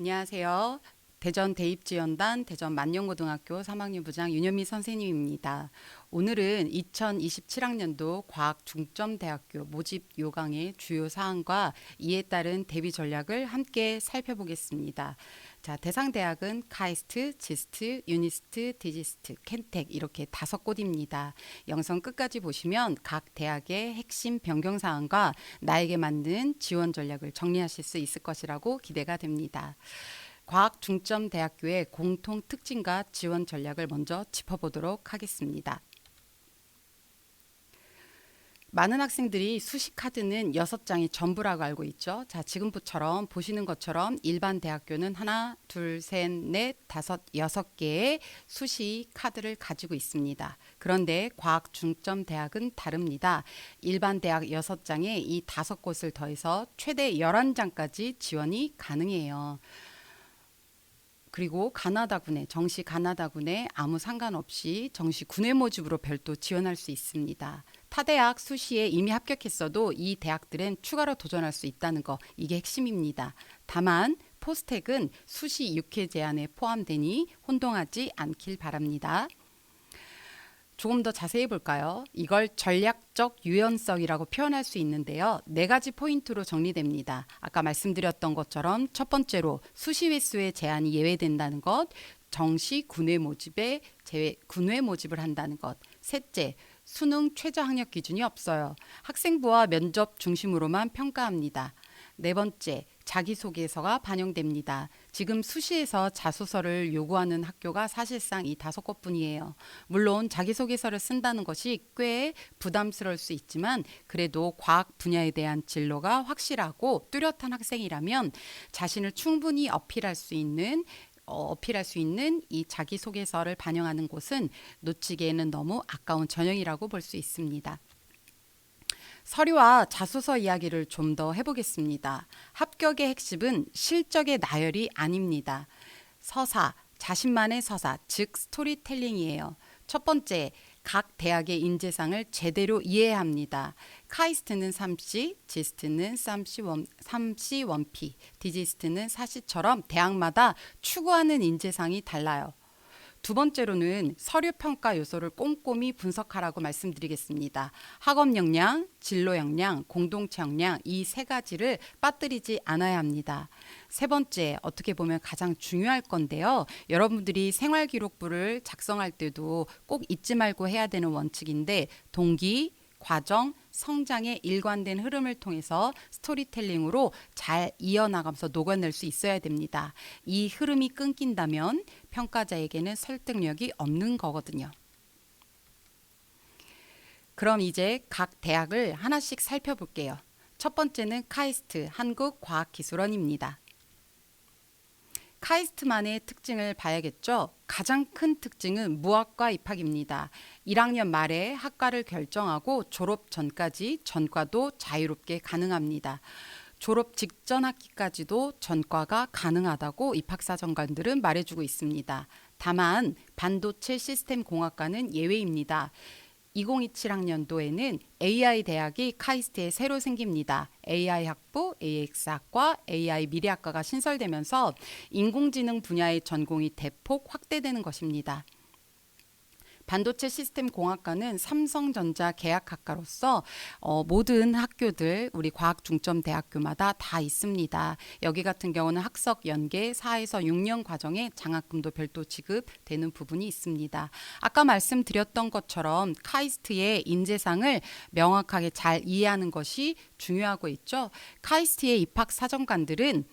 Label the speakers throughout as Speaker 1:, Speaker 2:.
Speaker 1: 안녕하세요. 대전 대입지원단 대전 만년고등학교 3학년 부장 윤현미 선생님입니다. 오늘은 2027학년도 과학중점대학교 모집 요강의 주요 사항과 이에 따른 대비 전략을 함께 살펴보겠습니다. 자, 대상 대학은 카이스트, 지스트, 유니스트, 디지스트, 켄텍 이렇게 5곳입니다. 영상 끝까지 보시면 각 대학의 핵심 변경 사항과 나에게 맞는 지원 전략을 정리하실 수 있을 것이라고 기대가 됩니다. 과학중점대학교의 공통 특징과 지원 전략을 먼저 짚어보도록 하겠습니다. 많은 학생들이 수시 카드는 6장이 전부라고 알고 있죠. 자, 지금처럼 보시는 것처럼 일반 대학교는 하나, 둘, 셋, 넷, 다섯, 6개의 수시 카드를 가지고 있습니다. 그런데 과학중점대학은 다릅니다. 일반 대학 6장에 이 5곳을 더해서 최대 11장까지 지원이 가능해요. 그리고 가나다군에 정시 가나다군에 아무 상관없이 정시 군회 모집으로 별도 지원할 수 있습니다. 타 대학 수시에 이미 합격했어도 이 대학들은 추가로 도전할 수 있다는 거, 이게 핵심입니다. 다만 포스텍은 수시 6회 제한에 포함되니 혼동하지 않길 바랍니다. 조금 더 자세히 볼까요? 이걸 전략적 유연성이라고 표현할 수 있는데요. 4가지 포인트로 정리됩니다. 아까 말씀드렸던 것처럼 첫 번째로 수시 횟수의 제한이 예외된다는 것, 정시 군회 모집에 군회 모집을 한다는 것, 셋째, 수능 최저 학력 기준이 없어요. 학생부와 면접 중심으로만 평가합니다. 네 번째, 자기소개서가 반영됩니다. 지금 수시에서 자소서를 요구하는 학교가 사실상 이 5곳뿐이에요. 물론 자기소개서를 쓴다는 것이 꽤 부담스러울 수 있지만 그래도 과학 분야에 대한 진로가 확실하고 뚜렷한 학생이라면 자신을 충분히 어필할 수 있는 이 자기소개서를 반영하는 곳은 놓치기에는 너무 아까운 전형이라고 볼 수 있습니다. 서류와 자소서 이야기를 좀 더 해보겠습니다. 합격의 핵심은 실적의 나열이 아닙니다. 서사, 자신만의 서사, 즉 스토리텔링이에요. 첫 번째, 각 대학의 인재상을 제대로 이해해야 합니다. 카이스트는 3C, 지스트는 3C 1P, 디지스트는 4C처럼 대학마다 추구하는 인재상이 달라요. 두 번째로는 서류 평가 요소를 꼼꼼히 분석하라고 말씀드리겠습니다. 학업 역량, 진로 역량, 공동체 역량 이 3가지를 빠뜨리지 않아야 합니다. 세 번째, 어떻게 보면 가장 중요할 건데요. 여러분들이 생활기록부를 작성할 때도 꼭 잊지 말고 해야 되는 원칙인데 동기, 과정, 성장의 일관된 흐름을 통해서 스토리텔링으로 잘 이어나가면서 녹아낼 수 있어야 됩니다. 이 흐름이 끊긴다면 평가자에게는 설득력이 없는 거거든요. 그럼 이제 각 대학을 하나씩 살펴볼게요. 첫 번째는 카이스트 한국과학기술원입니다. 카이스트만의 특징을 봐야겠죠. 가장 큰 특징은 무학과 입학입니다. 1학년 말에 학과를 결정하고 졸업 전까지 전과도 자유롭게 가능합니다. 졸업 직전 학기까지도 전과가 가능하다고 입학사정관들은 말해주고 있습니다. 다만 반도체 시스템 공학과는 예외입니다. 2027학년도에는 AI 대학이 카이스트에 새로 생깁니다. AI 학부, AX학과, AI 미래학과가 신설되면서 인공지능 분야의 전공이 대폭 확대되는 것입니다. 반도체 시스템 공학과는 삼성전자 계약학과로서 모든 학교들 우리 과학중점대학교마다 다 있습니다. 여기 같은 경우는 학석 연계 4에서 6년 과정에 장학금도 별도 지급되는 부분이 있습니다. 아까 말씀드렸던 것처럼 카이스트의 인재상을 명확하게 잘 이해하는 것이 중요하고 있죠. 카이스트의 입학 사정관들은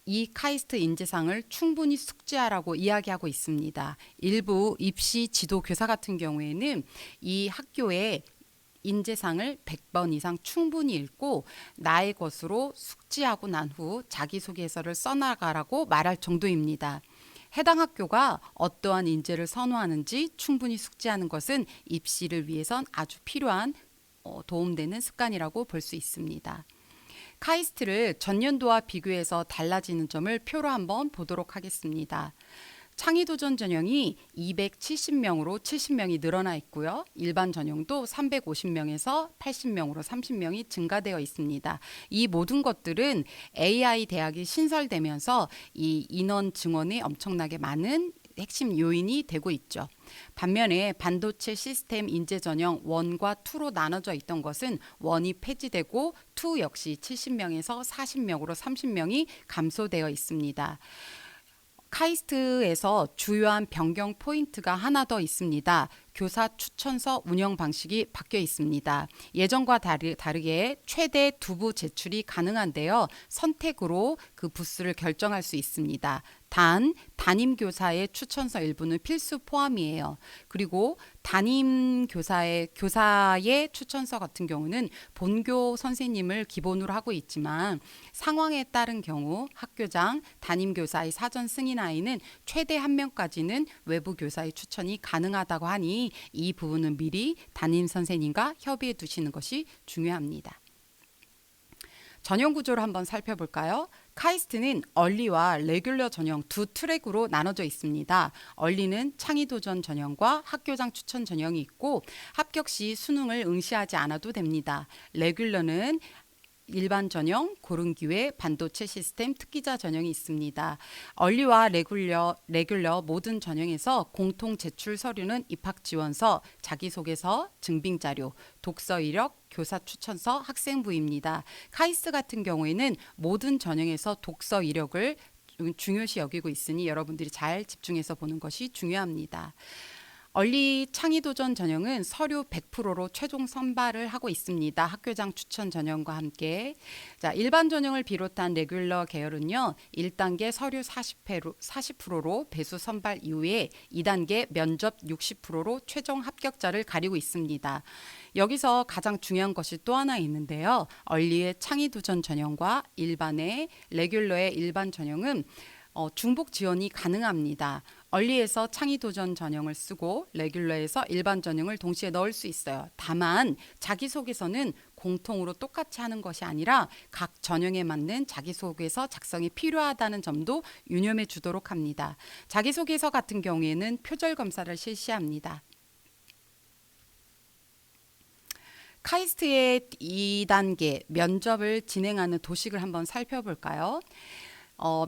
Speaker 1: 이 카이스트 인재상을 충분히 숙지하라고 이야기하고 있습니다. 일부 입시 지도교사 같은 경우에는 이 학교의 인재상을 100번 이상 충분히 읽고 나의 것으로 숙지하고 난 후 자기소개서를 써나가라고 말할 정도입니다. 해당 학교가 어떠한 인재를 선호하는지 충분히 숙지하는 것은 입시를 위해선 아주 필요한 도움되는 습관이라고 볼 수 있습니다. 카이스트를 전년도와 비교해서 달라지는 점을 표로 한번 보도록 하겠습니다. 창의도전 전형이 270명으로 70명이 늘어나 있고요. 일반 전형도 350명에서 80명으로 30명이 증가되어 있습니다. 이 모든 것들은 AI 대학이 신설되면서 이 인원 증원에 엄청나게 많은 핵심 요인이 되고 있죠. 반면에 반도체 시스템 인재 전형 1과 2로 나눠져 있던 것은 1이 폐지되고 2 역시 70명에서 40명으로 30명이 감소되어 있습니다. 카이스트에서 주요한 변경 포인트가 하나 더 있습니다. 교사 추천서 운영 방식이 바뀌어 있습니다. 예전과 다르게 최대 2부 제출이 가능한데요. 선택으로 그 부스를 결정할 수 있습니다. 단 담임 교사의 추천서 일부는 필수 포함이에요. 그리고 담임 교사의 추천서 같은 경우는 본교 선생님을 기본으로 하고 있지만 상황에 따른 경우 학교장, 담임 교사의 사전 승인하에는 최대 1명까지는 외부 교사의 추천이 가능하다고 하니 이 부분은 미리 담임 선생님과 협의해 두시는 것이 중요합니다. 전형 구조를 한번 살펴볼까요? 카이스트는 얼리와 레귤러 전형 두 트랙으로 나눠져 있습니다. 얼리는 창의도전 전형과 학교장 추천 전형이 있고 합격 시 수능을 응시하지 않아도 됩니다. 레귤러는 일반 전형, 고른 기회, 반도체 시스템, 특기자 전형이 있습니다. 얼리와 레귤러 모든 전형에서 공통 제출 서류는 입학 지원서, 자기소개서, 증빙자료, 독서 이력, 교사 추천서, 학생부입니다. 카이스트 같은 경우에는 모든 전형에서 독서 이력을 중요시 여기고 있으니 여러분들이 잘 집중해서 보는 것이 중요합니다. 얼리 창의도전 전형은 서류 100%로 최종 선발을 하고 있습니다. 학교장 추천 전형과 함께. 자, 일반 전형을 비롯한 레귤러 계열은요. 1단계 서류 40%로 배수 선발 이후에 2단계 면접 60%로 최종 합격자를 가리고 있습니다. 여기서 가장 중요한 것이 또 하나 있는데요. 얼리의 창의도전 전형과 일반의 레귤러의 일반 전형은 중복 지원이 가능합니다. 얼리에서 창의도전 전형을 쓰고 레귤러에서 일반 전형을 동시에 넣을 수 있어요. 다만 자기소개서는 공통으로 똑같이 하는 것이 아니라 각 전형에 맞는 자기소개서 작성이 필요하다는 점도 유념해 주도록 합니다. 자기소개서 같은 경우에는 표절 검사를 실시합니다. 카이스트의 2단계 면접을 진행하는 도식을 한번 살펴볼까요?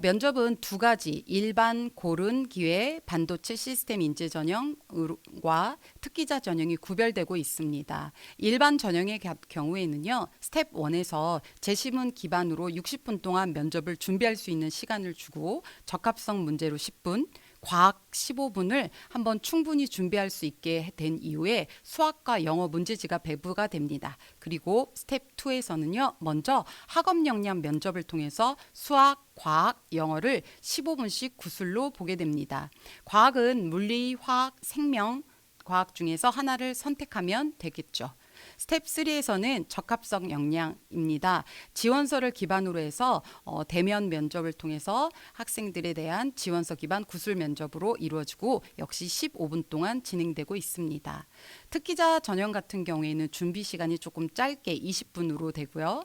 Speaker 1: 면접은 두 가지, 일반 고른 기회 반도체 시스템 인재 전형과 특기자 전형이 구별되고 있습니다. 일반 전형의 경우에는요, 스텝 1에서 제시문 기반으로 60분 동안 면접을 준비할 수 있는 시간을 주고 적합성 문제로 10분, 과학 15분을 한번 충분히 준비할 수 있게 된 이후에 수학과 영어 문제지가 배부가 됩니다. 그리고 스텝 2에서는요. 먼저 학업 역량 면접을 통해서 수학, 과학, 영어를 15분씩 구술로 보게 됩니다. 과학은 물리, 화학, 생명, 과학 중에서 하나를 선택하면 되겠죠. 스텝 3에서는 적합성 역량입니다. 지원서를 기반으로 해서 대면 면접을 통해서 학생들에 대한 지원서 기반 구술 면접으로 이루어지고 역시 15분 동안 진행되고 있습니다. 특기자 전형 같은 경우에는 준비 시간이 조금 짧게 20분으로 되고요.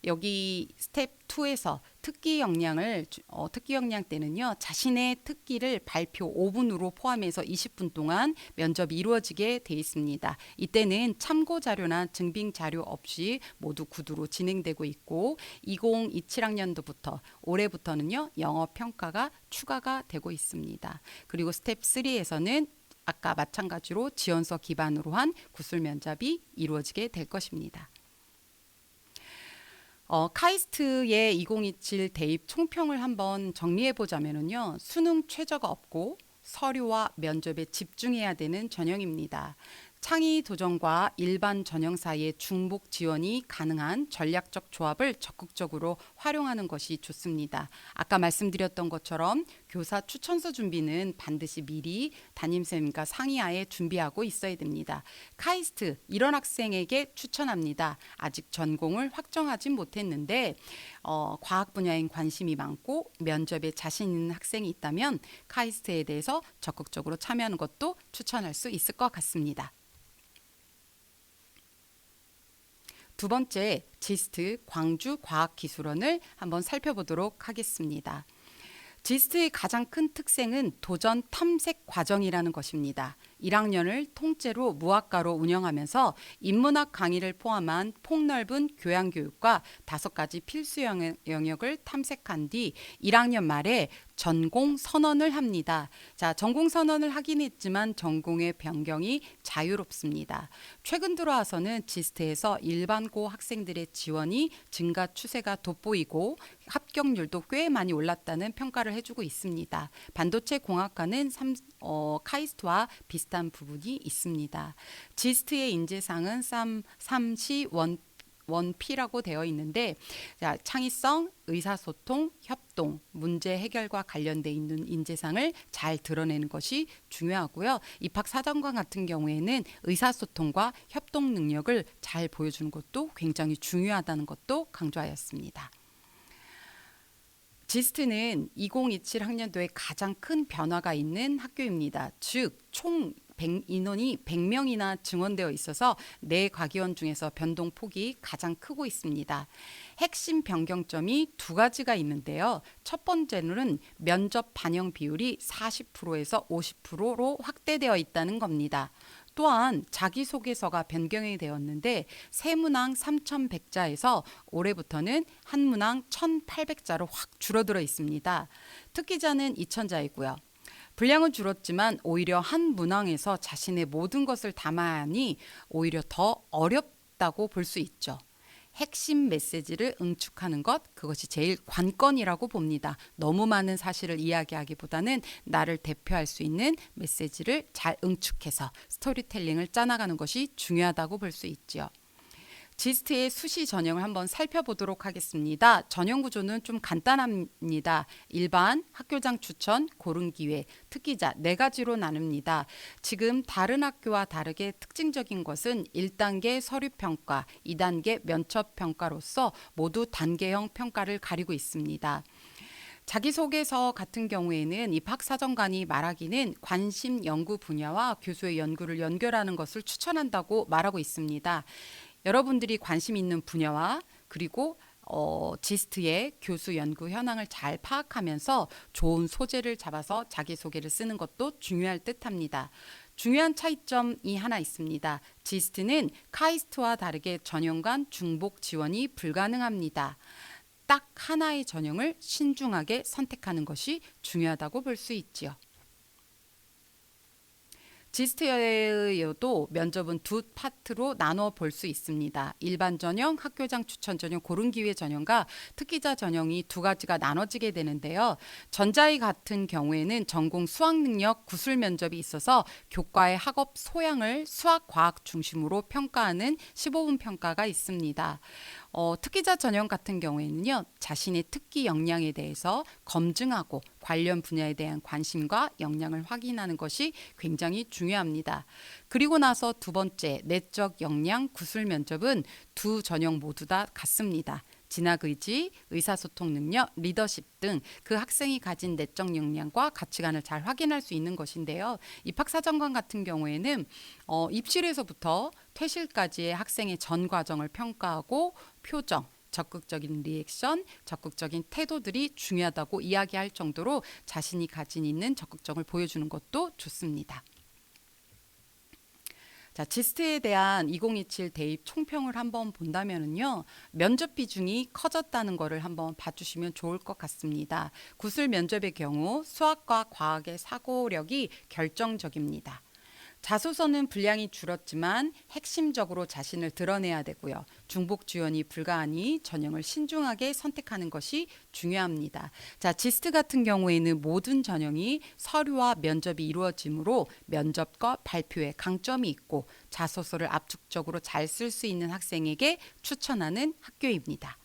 Speaker 1: 여기 스텝 2에서 특기 역량 때는요. 자신의 특기를 발표 5분으로 포함해서 20분 동안 면접이 이루어지게 돼 있습니다. 이때는 참고 자료나 증빙 자료 없이 모두 구두로 진행되고 있고 2027학년도부터 올해부터는요. 영어 평가가 추가가 되고 있습니다. 그리고 스텝 3에서는 아까 마찬가지로 지원서 기반으로 한 구술 면접이 이루어지게 될 것입니다. 카이스트의 2027 대입 총평을 한번 정리해 보자면요. 수능 최저가 없고 서류와 면접에 집중해야 되는 전형입니다. 창의 도전과 일반 전형 사이의 중복 지원이 가능한 전략적 조합을 적극적으로 활용하는 것이 좋습니다. 아까 말씀드렸던 것처럼 교사 추천서 준비는 반드시 미리 담임쌤과 상의하에 준비하고 있어야 됩니다. 카이스트 이런 학생에게 추천합니다. 아직 전공을 확정하진 못했는데 과학 분야엔 관심이 많고 면접에 자신 있는 학생이 있다면 카이스트에 대해서 적극적으로 참여하는 것도 추천할 수 있을 것 같습니다. 두 번째, 지스트 광주과학기술원을 한번 살펴보도록 하겠습니다. 지스트의 가장 큰 특징은 도전 탐색 과정이라는 것입니다. 1학년을 통째로 무학과로 운영하면서 인문학 강의를 포함한 폭넓은 교양교육과 5가지 필수 영역을 탐색한 뒤 1학년 말에 전공 선언을 합니다. 자, 전공 선언을 하긴 했지만 전공의 변경이 자유롭습니다. 최근 들어와서는 지스트에서 일반고 학생들의 지원이 증가 추세가 돋보이고 합격률도 꽤 많이 올랐다는 평가를 해주고 있습니다. 반도체 공학과는 카이스트와 비슷한 부분이 있습니다. 지스트의 인재상은 3시 1P라고 되어 있는데, 자, 창의성, 의사소통, 협동, 문제 해결과 관련돼 있는 인재상을 잘 드러내는 것이 중요하고요. 입학사정관 같은 경우에는 의사소통과 협동 능력을 잘 보여주는 것도 굉장히 중요하다는 것도 강조하였습니다. 지스트는 2027 학년도에 가장 큰 변화가 있는 학교입니다. 즉, 총 인원이 100명이나 증원되어 있어서 내 과기원 중에서 변동폭이 가장 크고 있습니다. 핵심 변경점이 2가지가 있는데요. 첫 번째는 면접 반영 비율이 40%에서 50%로 확대되어 있다는 겁니다. 또한 자기소개서가 변경이 되었는데 새 문항 3,100자에서 올해부터는 한 문항 1,800자로 확 줄어들어 있습니다. 특기자는 2,000자이고요. 분량은 줄었지만 오히려 한 문항에서 자신의 모든 것을 담아야 하니 오히려 더 어렵다고 볼 수 있죠. 핵심 메시지를 응축하는 것, 그것이 제일 관건이라고 봅니다. 너무 많은 사실을 이야기하기보다는 나를 대표할 수 있는 메시지를 잘 응축해서 스토리텔링을 짜나가는 것이 중요하다고 볼 수 있죠. 지스트의 수시 전형을 한번 살펴보도록 하겠습니다. 전형 구조는 좀 간단합니다. 일반, 학교장 추천, 고른 기회, 특기자 4가지로 나눕니다. 지금 다른 학교와 다르게 특징적인 것은 1단계 서류평가, 2단계 면접평가로서 모두 단계형 평가를 가리고 있습니다. 자기소개서 같은 경우에는 입학사정관이 말하기는 관심 연구 분야와 교수의 연구를 연결하는 것을 추천한다고 말하고 있습니다. 여러분들이 관심 있는 분야와 그리고 지스트의 교수 연구 현황을 잘 파악하면서 좋은 소재를 잡아서 자기소개를 쓰는 것도 중요할 듯합니다. 중요한 차이점이 하나 있습니다. 지스트는 카이스트와 다르게 전형간 중복 지원이 불가능합니다. 딱 하나의 전형을 신중하게 선택하는 것이 중요하다고 볼 수 있지요. 지스트여도 면접은 2파트로 나눠 볼 수 있습니다. 일반 전형, 학교장 추천 전형, 고른 기회 전형과 특기자 전형이 2가지가 나눠지게 되는데요. 전자의 같은 경우에는 전공 수학 능력 구술 면접이 있어서 교과의 학업 소양을 수학, 과학 중심으로 평가하는 15분 평가가 있습니다. 특기자 전형 같은 경우에는요, 자신의 특기 역량에 대해서 검증하고 관련 분야에 대한 관심과 역량을 확인하는 것이 굉장히 중요합니다. 그리고 나서 2번째, 내적 역량 구술 면접은 2 전형 모두 다 같습니다. 진학의지, 의사소통 능력, 리더십 등 그 학생이 가진 내적 역량과 가치관을 잘 확인할 수 있는 것인데요. 입학사정관 같은 경우에는 입실에서부터 퇴실까지의 학생의 전 과정을 평가하고 표정, 적극적인 리액션, 적극적인 태도들이 중요하다고 이야기할 정도로 자신이 가진 있는 적극성을 보여주는 것도 좋습니다. 자, 지스트에 대한 2027 대입 총평을 한번 본다면은요, 면접 비중이 커졌다는 것을 한번 봐주시면 좋을 것 같습니다. 구술 면접의 경우 수학과 과학의 사고력이 결정적입니다. 자소서는 분량이 줄었지만 핵심적으로 자신을 드러내야 되고요. 중복 지원이 불가하니 전형을 신중하게 선택하는 것이 중요합니다. 자, 지스트 같은 경우에는 모든 전형이 서류와 면접이 이루어지므로 면접과 발표에 강점이 있고 자소서를 압축적으로 잘 쓸 수 있는 학생에게 추천하는 학교입니다.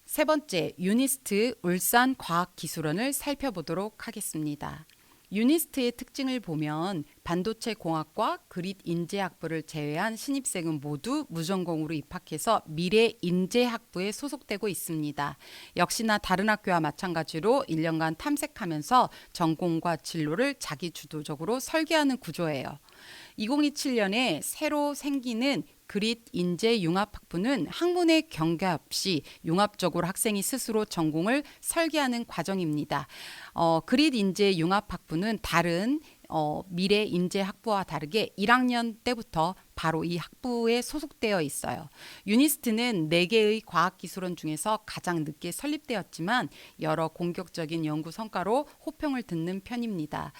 Speaker 1: 3번째, 유니스트 울산과학기술원을 살펴보도록 하겠습니다. 유니스트의 특징을 보면 반도체 공학과 그릿 인재학부를 제외한 신입생은 모두 무전공으로 입학해서 미래 인재학부에 소속되고 있습니다. 역시나 다른 학교와 마찬가지로 1년간 탐색하면서 전공과 진로를 자기 주도적으로 설계하는 구조예요. 2027년에 새로 생기는 그릿 인재 융합학부는 학문의 경계 없이 융합적으로 학생이 스스로 전공을 설계하는 과정입니다. 그릿 인재 융합학부는 다른 미래 인재 학부와 다르게 1학년 때부터 바로 이 학부에 소속되어 있어요. 유니스트는 4개의 과학기술원 중에서 가장 늦게 설립되었지만 여러 공격적인 연구 성과로 호평을 듣는 편입니다.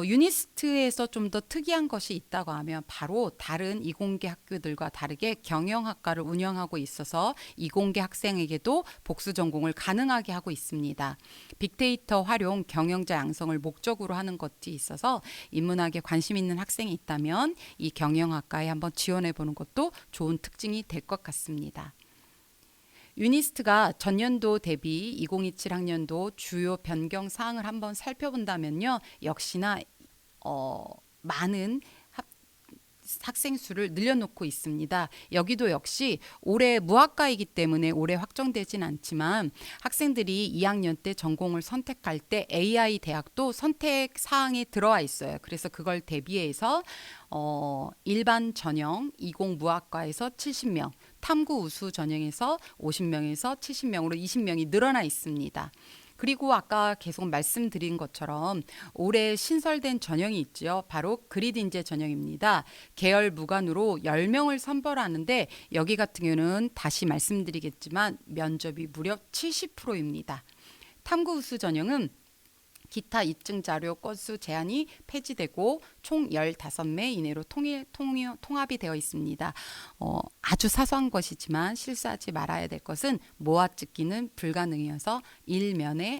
Speaker 1: 유니스트에서 좀 더 특이한 것이 있다고 하면 바로 다른 이공계 학교들과 다르게 경영학과를 운영하고 있어서 이공계 학생에게도 복수 전공을 가능하게 하고 있습니다. 빅데이터 활용, 경영자 양성을 목적으로 하는 것이 있어서 인문학에 관심 있는 학생이 있다면 이 경영학과에 한번 지원해 보는 것도 좋은 특징이 될 것 같습니다. 유니스트가 전년도 대비 2027 학년도 주요 변경 사항을 한번 살펴본다면요. 역시나 많은 학생 수를 늘려놓고 있습니다. 여기도 역시 올해 무학과이기 때문에 올해 확정되진 않지만 학생들이 2학년 때 전공을 선택할 때 AI 대학도 선택 사항에 들어와 있어요. 그래서 그걸 대비해서 일반 전형 20 무학과에서 70명, 탐구 우수 전형에서 50명에서 70명으로 20명이 늘어나 있습니다. 그리고 아까 계속 말씀드린 것처럼 올해 신설된 전형이 있죠. 바로 그릿 인재 전형입니다. 계열 무관으로 10명을 선발하는데 여기 같은 경우는 다시 말씀드리겠지만 면접이 무려 70%입니다. 탐구 우수 전형은 기타 입증 자료 건수 제한이 폐지되고 총 15매 이내로 통합이 되어 있습니다. 아주 사소한 것이지만 실수하지 말아야 될 것은 모아찍기는 불가능이어서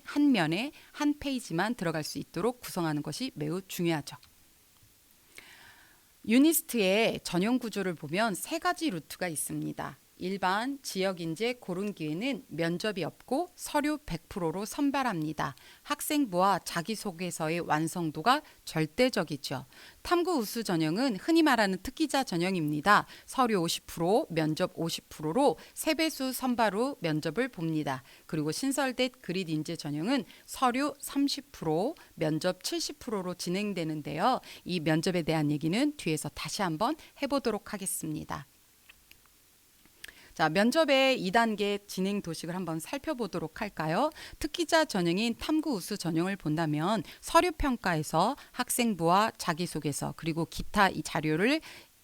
Speaker 1: 한 면에 한 페이지만 들어갈 수 있도록 구성하는 것이 매우 중요하죠. 유니스트의 전형 구조를 보면 3가지 루트가 있습니다. 일반 지역인재 고른 기회는 면접이 없고 서류 100%로 선발합니다. 학생부와 자기소개서의 완성도가 절대적이죠. 탐구 우수 전형은 흔히 말하는 특기자 전형입니다. 서류 50%, 면접 50%로 3배수 선발 후 면접을 봅니다. 그리고 신설된 그릿 인재 전형은 서류 30%, 면접 70%로 진행되는데요. 이 면접에 대한 얘기는 뒤에서 다시 한번 해보도록 하겠습니다. 자, 면접의 2단계 진행 도식을 한번 살펴보도록 할까요? 특기자 전형인 탐구 우수 전형을 본다면 서류 평가에서 학생부와 자기소개서 그리고 기타 이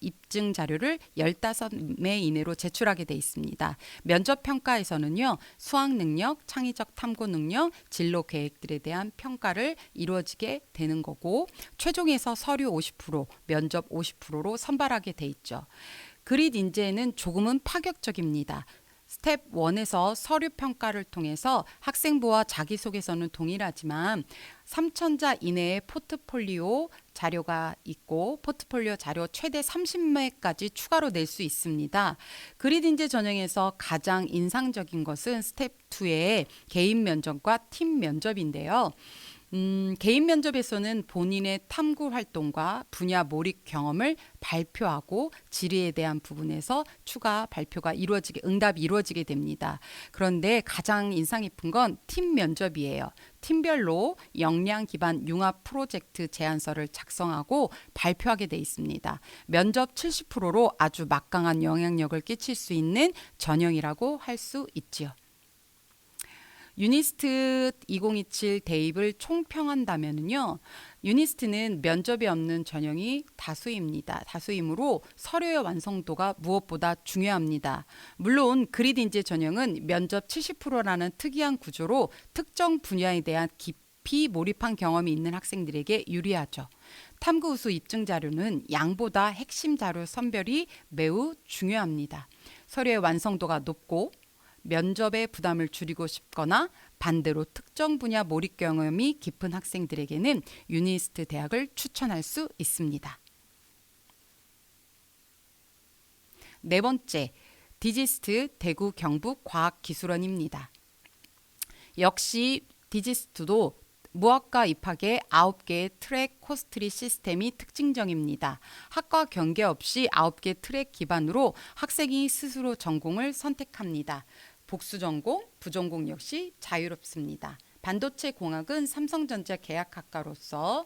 Speaker 1: 입증 자료를 15매 이내로 제출하게 돼 있습니다. 면접 평가에서는요. 수학 능력, 창의적 탐구 능력, 진로 계획들에 대한 평가를 이루어지게 되는 거고 최종에서 서류 50%, 면접 50%로 선발하게 돼 있죠. 그릿 인재는 조금은 파격적입니다. 스텝 1에서 서류 평가를 통해서 학생부와 자기소개서는 동일하지만 3,000자 이내의 포트폴리오 자료가 있고 포트폴리오 자료 최대 30매까지 추가로 낼 수 있습니다. 그릿 인재 전형에서 가장 인상적인 것은 스텝 2의 개인 면접과 팀 면접인데요. 개인 면접에서는 본인의 탐구 활동과 분야 몰입 경험을 발표하고 질의에 대한 부분에서 추가 발표가 응답이 이루어지게 됩니다. 그런데 가장 인상 깊은 건 팀 면접이에요. 팀별로 역량 기반 융합 프로젝트 제안서를 작성하고 발표하게 돼 있습니다. 면접 70%로 아주 막강한 영향력을 끼칠 수 있는 전형이라고 할 수 있지요. 유니스트 2027 대입을 총평한다면요. 유니스트는 면접이 없는 전형이 다수입니다. 다수이므로 서류의 완성도가 무엇보다 중요합니다. 물론 그릿 인재 전형은 면접 70%라는 특이한 구조로 특정 분야에 대한 깊이 몰입한 경험이 있는 학생들에게 유리하죠. 탐구 우수 입증 자료는 양보다 핵심 자료 선별이 매우 중요합니다. 서류의 완성도가 높고 면접의 부담을 줄이고 싶거나 반대로 특정 분야 몰입 경험이 깊은 학생들에게는 유니스트 대학을 추천할 수 있습니다. 4번째, 디지스트 대구 경북 과학기술원입니다. 역시 디지스트도 무학과 입학의 9개의 트랙 코스트리 시스템이 특징적입니다. 학과 경계 없이 9개 트랙 기반으로 학생이 스스로 전공을 선택합니다. 복수 전공, 부전공 역시 자유롭습니다. 반도체 공학은 삼성전자 계약학과로서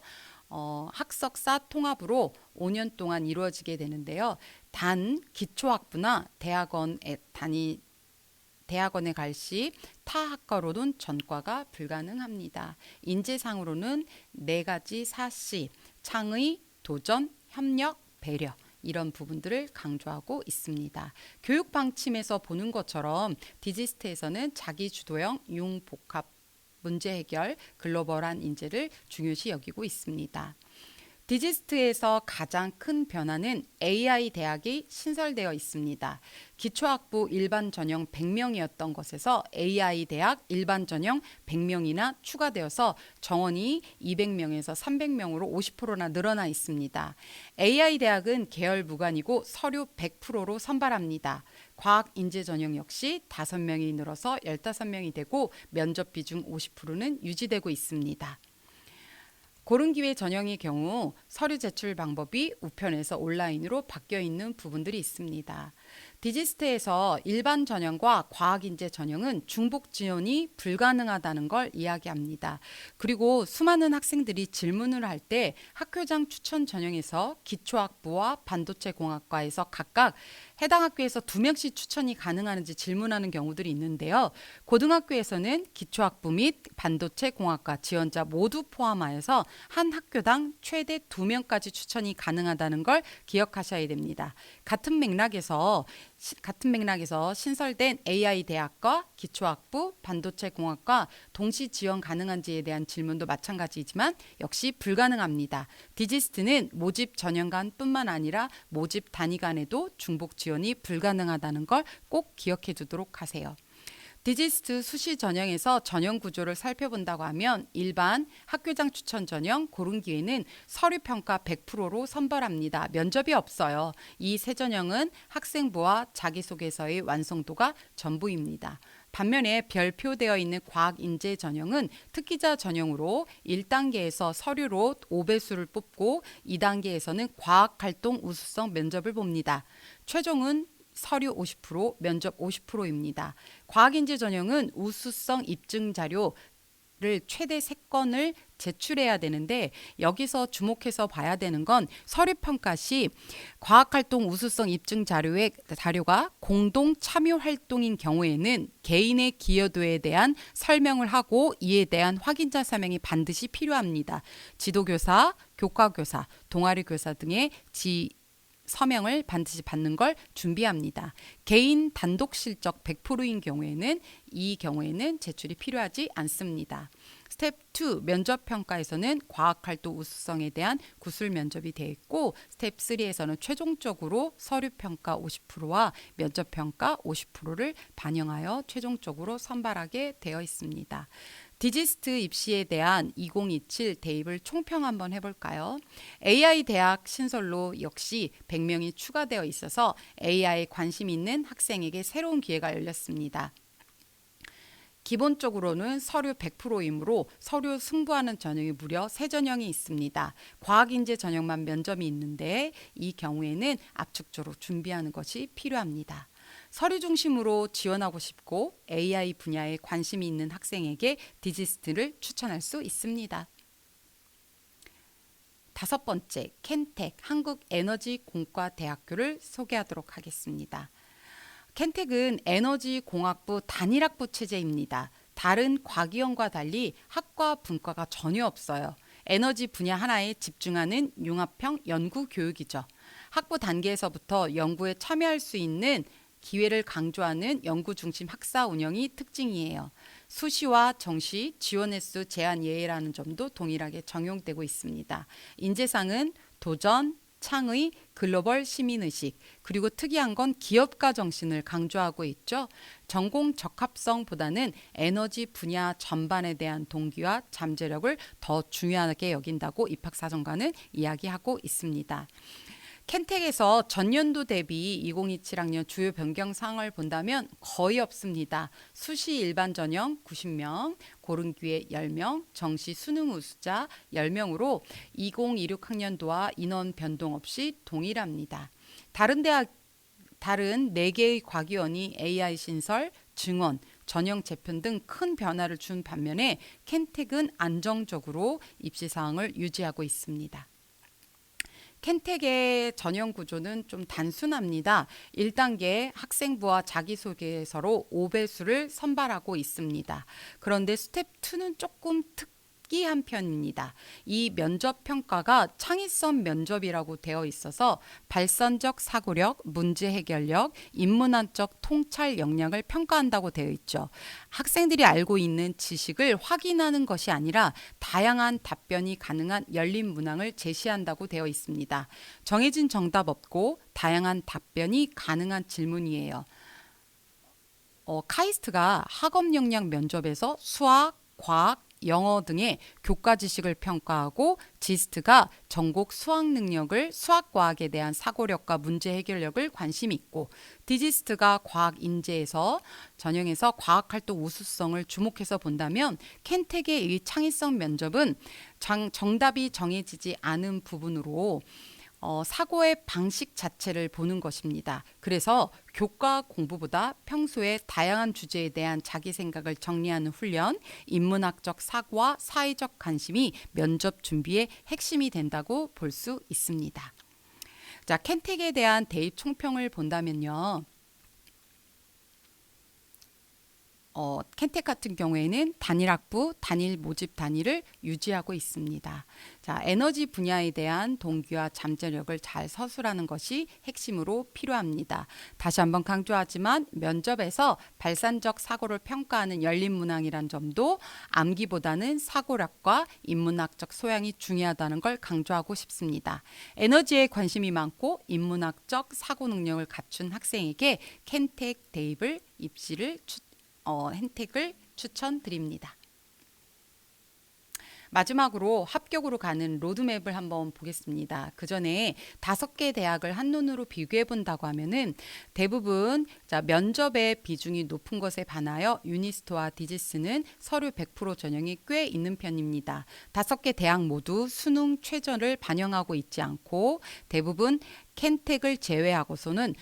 Speaker 1: 학석사 통합으로 5년 동안 이루어지게 되는데요. 단 기초학부나 대학원에 갈 시 타 학과로는 전과가 불가능합니다. 인재상으로는 네 가지 사시, 창의, 도전, 협력, 배려 이런 부분들을 강조하고 있습니다. 교육 방침에서 보는 것처럼 디지스트에서는 자기주도형 융복합 문제 해결, 글로벌한 인재를 중요시 여기고 있습니다. 디지스트에서 가장 큰 변화는 AI 대학이 신설되어 있습니다. 기초학부 일반 전형 100명이었던 것에서 AI 대학 일반 전형 100명이나 추가되어서 정원이 200명에서 300명으로 50%나 늘어나 있습니다. AI 대학은 계열 무관이고 서류 100%로 선발합니다. 과학 인재 전형 역시 5명이 늘어서 15명이 되고 면접 비중 50%는 유지되고 있습니다. 고른 기회 전형의 경우 서류 제출 방법이 우편에서 온라인으로 바뀌어 있는 부분들이 있습니다. 디지스트에서 일반 전형과 과학인재 전형은 중복 지원이 불가능하다는 걸 이야기합니다. 그리고 수많은 학생들이 질문을 할 때 학교장 추천 전형에서 기초학부와 반도체공학과에서 각각 해당 학교에서 2명씩 추천이 가능한지 질문하는 경우들이 있는데요. 고등학교에서는 기초학부 및 반도체공학과 지원자 모두 포함하여서 한 학교당 최대 2명까지 추천이 가능하다는 걸 기억하셔야 됩니다. 같은 맥락에서 신설된 AI 대학과 기초학부, 반도체공학과 동시 지원 가능한지에 대한 질문도 마찬가지이지만 역시 불가능합니다. 디지스트는 모집 전형간뿐만 아니라 모집 단위 간에도 중복 지원이 불가능하다는 걸 꼭 기억해 두도록 하세요. 디지스트 수시 전형에서 전형 구조를 살펴본다고 하면 일반 학교장 추천 전형 고른 기회는 서류 평가 100%로 선발합니다. 면접이 없어요. 이 세 전형은 학생부와 자기소개서의 완성도가 전부입니다. 반면에 별표되어 있는 과학인재 전형은 특기자 전형으로 1단계에서 서류로 5배수를 뽑고 2단계에서는 과학활동 우수성 면접을 봅니다. 최종은 서류 50%, 면접 50%입니다. 과학인재 전형은 우수성 입증 자료를 최대 3건을 제출해야 되는데 여기서 주목해서 봐야 되는 건 서류 평가 시 과학활동 우수성 입증 자료가 공동 참여 활동인 경우에는 개인의 기여도에 대한 설명을 하고 이에 대한 확인자 서명이 반드시 필요합니다. 지도교사, 교과교사, 동아리교사 등의 서명을 반드시 받는 걸 준비합니다. 개인 단독 실적 100%인 경우에는 제출이 필요하지 않습니다. 스텝 2 면접 평가에서는 과학활동 우수성에 대한 구술 면접이 되어 있고 스텝 3에서는 최종적으로 서류 평가 50%와 면접 평가 50%를 반영하여 최종적으로 선발하게 되어 있습니다. 디지스트 입시에 대한 2027 대입을 총평 한번 해볼까요? AI 대학 신설로 역시 100명이 추가되어 있어서 AI에 관심 있는 학생에게 새로운 기회가 열렸습니다. 기본적으로는 서류 100%이므로 서류 승부하는 전형이 무려 3전형이 있습니다. 과학인재 전형만 면접이 있는데 이 경우에는 압축적으로 준비하는 것이 필요합니다. 서류 중심으로 지원하고 싶고 AI 분야에 관심이 있는 학생에게 디지스트를 추천할 수 있습니다. 5번째, 켄텍 한국에너지공과대학교를 소개하도록 하겠습니다. 켄텍은 에너지공학부 단일학부 체제입니다. 다른 과기형과 달리 학과 분과가 전혀 없어요. 에너지 분야 하나에 집중하는 융합형 연구 교육이죠. 학부 단계에서부터 연구에 참여할 수 있는 기회를 강조하는 연구 중심 학사 운영이 특징이에요. 수시와 정시 지원 횟수 제한 예외라는 점도 동일하게 적용되고 있습니다. 인재상은 도전, 창의, 글로벌 시민의식, 그리고 특이한 건 기업가 정신을 강조하고 있죠. 전공 적합성보다는 에너지 분야 전반에 대한 동기와 잠재력을 더 중요하게 여긴다고 입학사정관은 이야기하고 있습니다. 켄텍에서 전년도 대비 2027 학년 주요 변경 사항을 본다면 거의 없습니다. 수시 일반 전형 90명, 고른 기회 10명, 정시 수능 우수자 10명으로 2026 학년도와 인원 변동 없이 동일합니다. 다른 4개의 과기원이 AI 신설, 증원, 전형 재편 등 큰 변화를 준 반면에 켄텍은 안정적으로 입시 사항을 유지하고 있습니다. 켄텍의 전형 구조는 좀 단순합니다. 1단계 학생부와 자기소개서로 5배수를 선발하고 있습니다. 그런데 스텝 2는 조금 특이한 편입니다. 이 면접 평가가 창의성 면접이라고 되어 있어서 발산적 사고력, 문제 해결력, 인문학적 통찰 역량을 평가한다고 되어 있죠. 학생들이 알고 있는 지식을 확인하는 것이 아니라 다양한 답변이 가능한 열린 문항을 제시한다고 되어 있습니다. 정해진 정답 없고 다양한 답변이 가능한 질문이에요. 카이스트가 학업 역량 면접에서 수학, 과학, 영어 등의 교과 지식을 평가하고 지스트가 전국 수학 능력을 수학과학에 대한 사고력과 문제 해결력을 관심 있고 디지스트가 과학 인재에서 전형에서 과학활동 우수성을 주목해서 본다면 켄텍의 이 창의성 면접은 정답이 정해지지 않은 부분으로 사고의 방식 자체를 보는 것입니다. 그래서 교과 공부보다 평소에 다양한 주제에 대한 자기 생각을 정리하는 훈련, 인문학적 사고와 사회적 관심이 면접 준비의 핵심이 된다고 볼 수 있습니다. 자, 켄텍에 대한 대입 총평을 본다면요. 켄텍 같은 경우에는 단일 학부, 단일 모집 단위를 유지하고 있습니다. 자, 에너지 분야에 대한 동기와 잠재력을 잘 서술하는 것이 핵심으로 필요합니다. 다시 한번 강조하지만 면접에서 발산적 사고를 평가하는 열린 문항이란 점도 암기보다는 사고력과 인문학적 소양이 중요하다는 걸 강조하고 싶습니다. 에너지에 관심이 많고 인문학적 사고 능력을 갖춘 학생에게 켄텍 대입을 입시를 혜택을 추천드립니다. 마지막으로 합격으로 가는 로드맵을 한번 보겠습니다. 그 전에 5개 대학을 한눈으로 비교해 본다고 하면은 대부분 면접의 비중이 높은 것에 반하여 유니스트와 디지스는 서류 100% 전형이 꽤 있는 편입니다. 5개 대학 모두 수능 최저를 반영하고 있지 않고 대부분 켄텍을 제외하고서는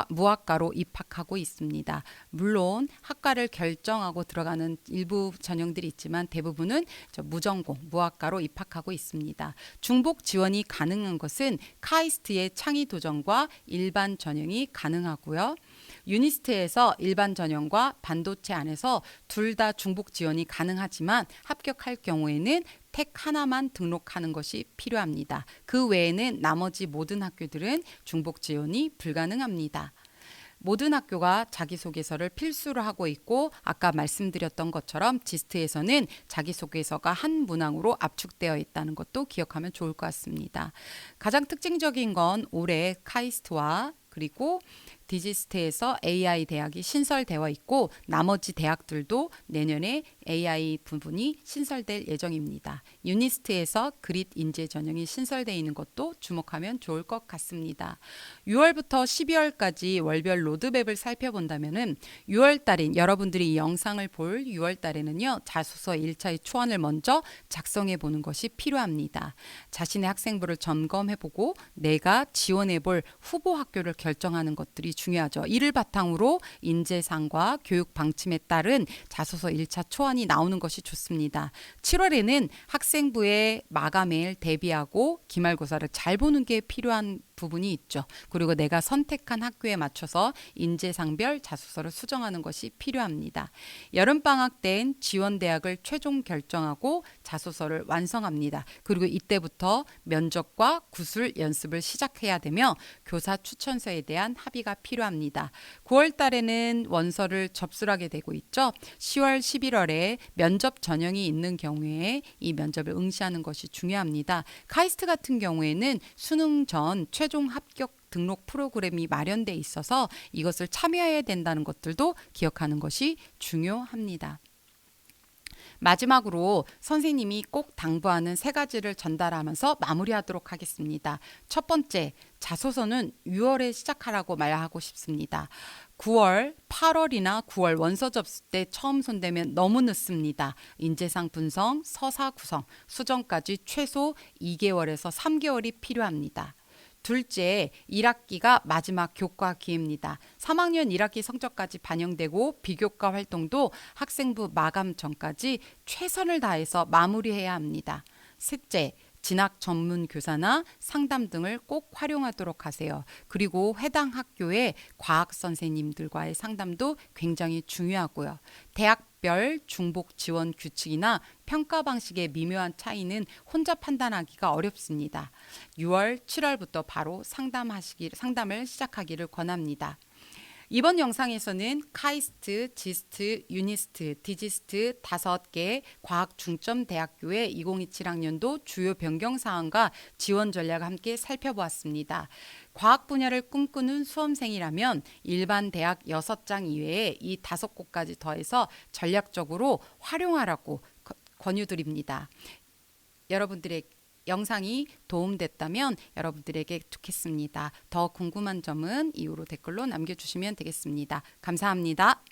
Speaker 1: 무학과로 입학하고 있습니다. 물론 학과를 결정하고 들어가는 일부 전형들이 있지만 대부분은 무전공, 무학과로 입학하고 있습니다. 중복 지원이 가능한 것은 카이스트의 창의 도전과 일반 전형이 가능하고요. 유니스트에서 일반 전형과 반도체 안에서 둘 다 중복 지원이 가능하지만 합격할 경우에는 택 하나만 등록하는 것이 필요합니다. 그 외에는 나머지 모든 학교들은 중복 지원이 불가능합니다. 모든 학교가 자기소개서를 필수로 하고 있고 아까 말씀드렸던 것처럼 지스트에서는 자기소개서가 한 문항으로 압축되어 있다는 것도 기억하면 좋을 것 같습니다. 가장 특징적인 건 올해 카이스트와 그리고 디지스트에서 AI 대학이 신설되어 있고 나머지 대학들도 내년에 AI 부분이 신설될 예정입니다. 유니스트에서 그릿 인재 전형이 신설되어 있는 것도 주목하면 좋을 것 같습니다. 6월부터 12월까지 월별 로드맵을 살펴본다면은 6월 달인 여러분들이 이 영상을 볼 6월 달에는요. 자소서 1차의 초안을 먼저 작성해 보는 것이 필요합니다. 자신의 학생부를 점검해 보고 내가 지원해 볼 후보 학교를 결정하는 것들이 중요하죠. 이를 바탕으로 인재상과 교육 방침에 따른 자소서 1차 초안이 나오는 것이 좋습니다. 7월에는 학생부의 마감일 대비하고 기말고사를 잘 보는 게 필요한 부분이 있죠. 그리고 내가 선택한 학교에 맞춰서 인재상별 자소서를 수정하는 것이 필요합니다. 여름방학 때엔 지원대학을 최종 결정하고 자소서를 완성합니다. 그리고 이때부터 면접과 구술 연습을 시작해야 되며 교사 추천서에 대한 합의가 필요합니다. 9월 달에는 원서를 접수하게 되고 있죠. 10월, 11월에 면접 전형이 있는 경우에 이 면접을 응시하는 것이 중요합니다. 카이스트 같은 경우에는 수능 전 최종 합격 등록 프로그램이 마련돼 있어서 이것을 참여해야 된다는 것들도 기억하는 것이 중요합니다. 마지막으로 선생님이 꼭 당부하는 3가지를 전달하면서 마무리하도록 하겠습니다. 첫 번째, 자소서는 6월에 시작하라고 말하고 싶습니다. 9월, 8월이나 9월 원서 접수 때 처음 손대면 너무 늦습니다. 인재상 분석, 서사 구성, 수정까지 최소 2개월에서 3개월이 필요합니다. 둘째, 1학기가 마지막 교과 기회입니다. 3학년 1학기 성적까지 반영되고 비교과 활동도 학생부 마감 전까지 최선을 다해서 마무리해야 합니다. 셋째, 진학 전문 교사나 상담 등을 꼭 활용하도록 하세요. 그리고 해당 학교의 과학 선생님들과의 상담도 굉장히 중요하고요. 대학별 중복 지원 규칙이나 평가 방식의 미묘한 차이는 혼자 판단하기가 어렵습니다. 6월, 7월부터 바로 상담을 시작하기를 권합니다. 이번 영상에서는 카이스트, 지스트, 유니스트, 디지스트 5개 과학 중점 대학교의 2027 학년도 주요 변경 사항과 지원 전략을 함께 살펴보았습니다. 과학 분야를 꿈꾸는 수험생이라면 일반 대학 6장 이외에 이 5곳까지 더해서 전략적으로 활용하라고 권유드립니다. 여러분들의 영상이 도움됐다면 여러분들에게 좋겠습니다. 더 궁금한 점은 이후로 댓글로 남겨주시면 되겠습니다. 감사합니다.